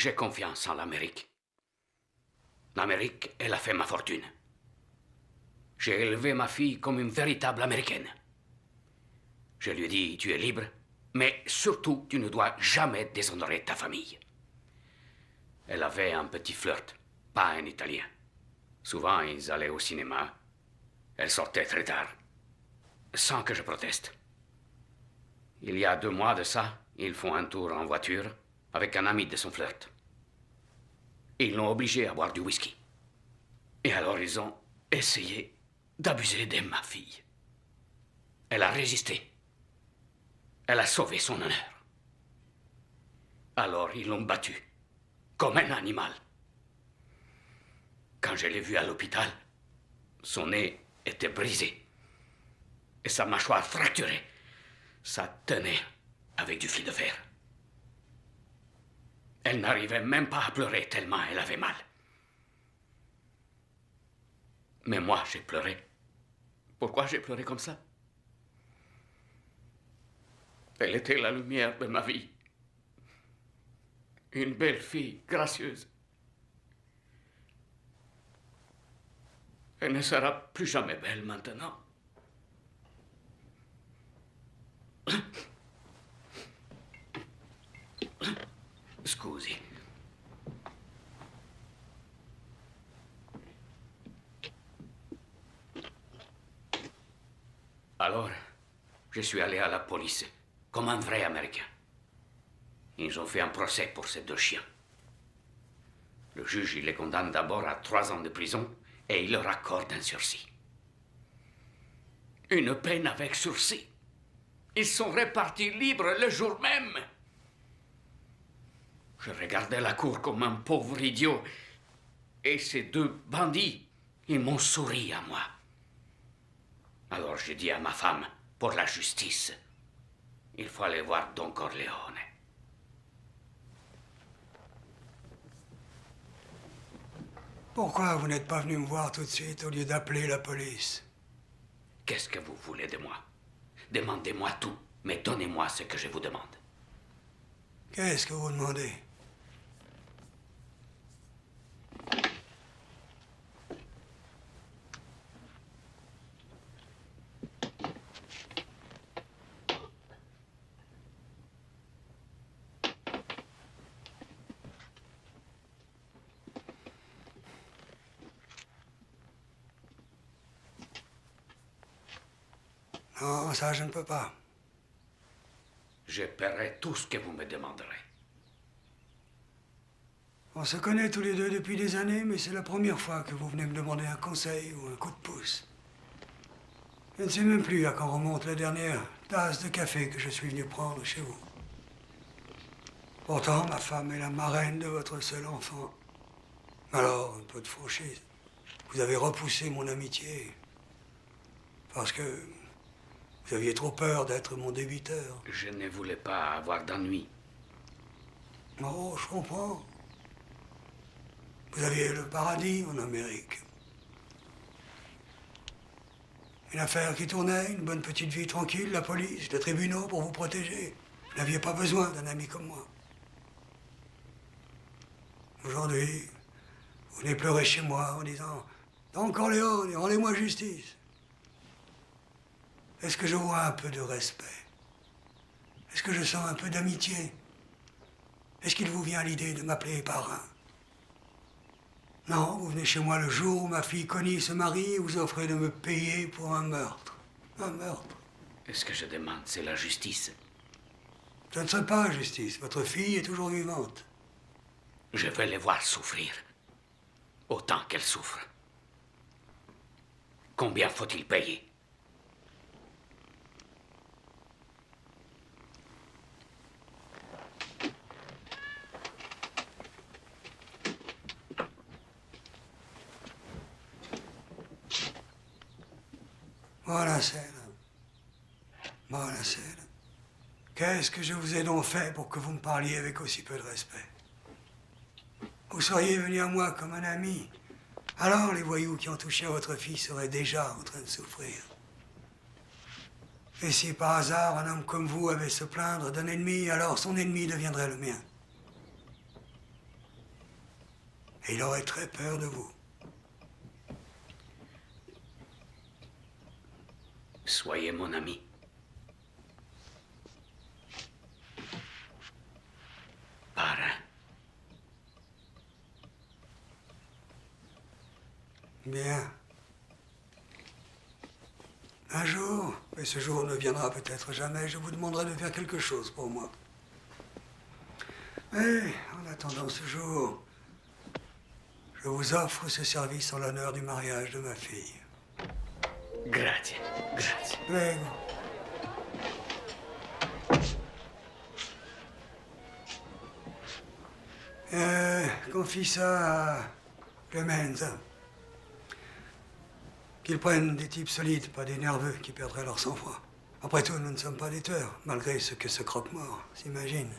J'ai confiance en l'Amérique. L'Amérique, elle a fait ma fortune. J'ai élevé ma fille comme une véritable Américaine. Je lui ai dit, tu es libre, mais surtout, tu ne dois jamais déshonorer ta famille. Elle avait un petit flirt, pas un Italien. Souvent, ils allaient au cinéma. Elle sortait très tard, sans que je proteste. Il y a 2 mois de ça, ils font un tour en voiture avec un ami de son flirt. Ils l'ont obligé à boire du whisky. Et alors, ils ont essayé d'abuser de ma fille. Elle a résisté. Elle a sauvé son honneur. Alors, ils l'ont battue, comme un animal. Quand je l'ai vue à l'hôpital, son nez était brisé et sa mâchoire fracturée. Ça tenait avec du fil de fer. Elle n'arrivait même pas à pleurer tellement elle avait mal. Mais moi, j'ai pleuré. Pourquoi j'ai pleuré comme ça? Elle était la lumière de ma vie. Une belle fille, gracieuse. Elle ne sera plus jamais belle maintenant. Scusi. Alors, je suis allé à la police, comme un vrai Américain. Ils ont fait un procès pour ces 2 chiens. Le juge, il les condamne d'abord à 3 ans de prison et il leur accorde un sursis. Une peine avec sursis. Ils sont répartis libres le jour même. Je regardais la cour comme un pauvre idiot. Et ces 2 bandits, ils m'ont souri à moi. Alors j'ai dit à ma femme, pour la justice, il faut aller voir Don Corleone. Pourquoi vous n'êtes pas venu me voir tout de suite au lieu d'appeler la police? Qu'est-ce que vous voulez de moi? Demandez-moi tout, mais donnez-moi ce que je vous demande. Qu'est-ce que vous demandez? Non, ça, je ne peux pas. Je paierai tout ce que vous me demanderez. On se connaît tous les deux depuis des années, mais c'est la première fois que vous venez me demander un conseil ou un coup de pouce. Je ne sais même plus à quand remonte la dernière tasse de café que je suis venu prendre chez vous. Pourtant, ma femme est la marraine de votre seul enfant. Alors, un peu de franchise. Vous avez repoussé mon amitié parce que vous aviez trop peur d'être mon débiteur. Je ne voulais pas avoir d'ennui. Oh, je comprends. Vous aviez le paradis en Amérique. Une affaire qui tournait, une bonne petite vie tranquille, la police, les tribunaux pour vous protéger. Vous n'aviez pas besoin d'un ami comme moi. Aujourd'hui, vous venez pleurer chez moi en disant « Don Corleone, rendez-moi justice ». Est-ce que je vois un peu de respect? Est-ce que je sens un peu d'amitié? Est-ce qu'il vous vient l'idée de m'appeler parrain? Non, vous venez chez moi le jour où ma fille Connie se marie et vous offrez de me payer pour un meurtre. Un meurtre. Ce que je demande, c'est la justice. Ce ne serait pas justice. Votre fille est toujours vivante. Je veux les voir souffrir. Autant qu'elle souffre. Combien faut-il payer? Voilà, celle. Voilà, celle. Qu'est-ce que je vous ai donc fait pour que vous me parliez avec aussi peu de respect? Vous seriez venu à moi comme un ami. Alors les voyous qui ont touché à votre fille seraient déjà en train de souffrir. Et si par hasard un homme comme vous avait se plaindre d'un ennemi, alors son ennemi deviendrait le mien. Et il aurait très peur de vous. Soyez mon ami. Parrain. Bien. Un jour, mais ce jour ne viendra peut-être jamais, je vous demanderai de faire quelque chose pour moi. Mais en attendant ce jour, je vous offre ce service en l'honneur du mariage de ma fille. Grazie, grazie. Prego. Confie ça à Clemenza. Qu'ils prennent des types solides, pas des nerveux qui perdraient leur sang-froid. Après tout, nous ne sommes pas des tueurs, malgré ce que ce croque-mort s'imagine.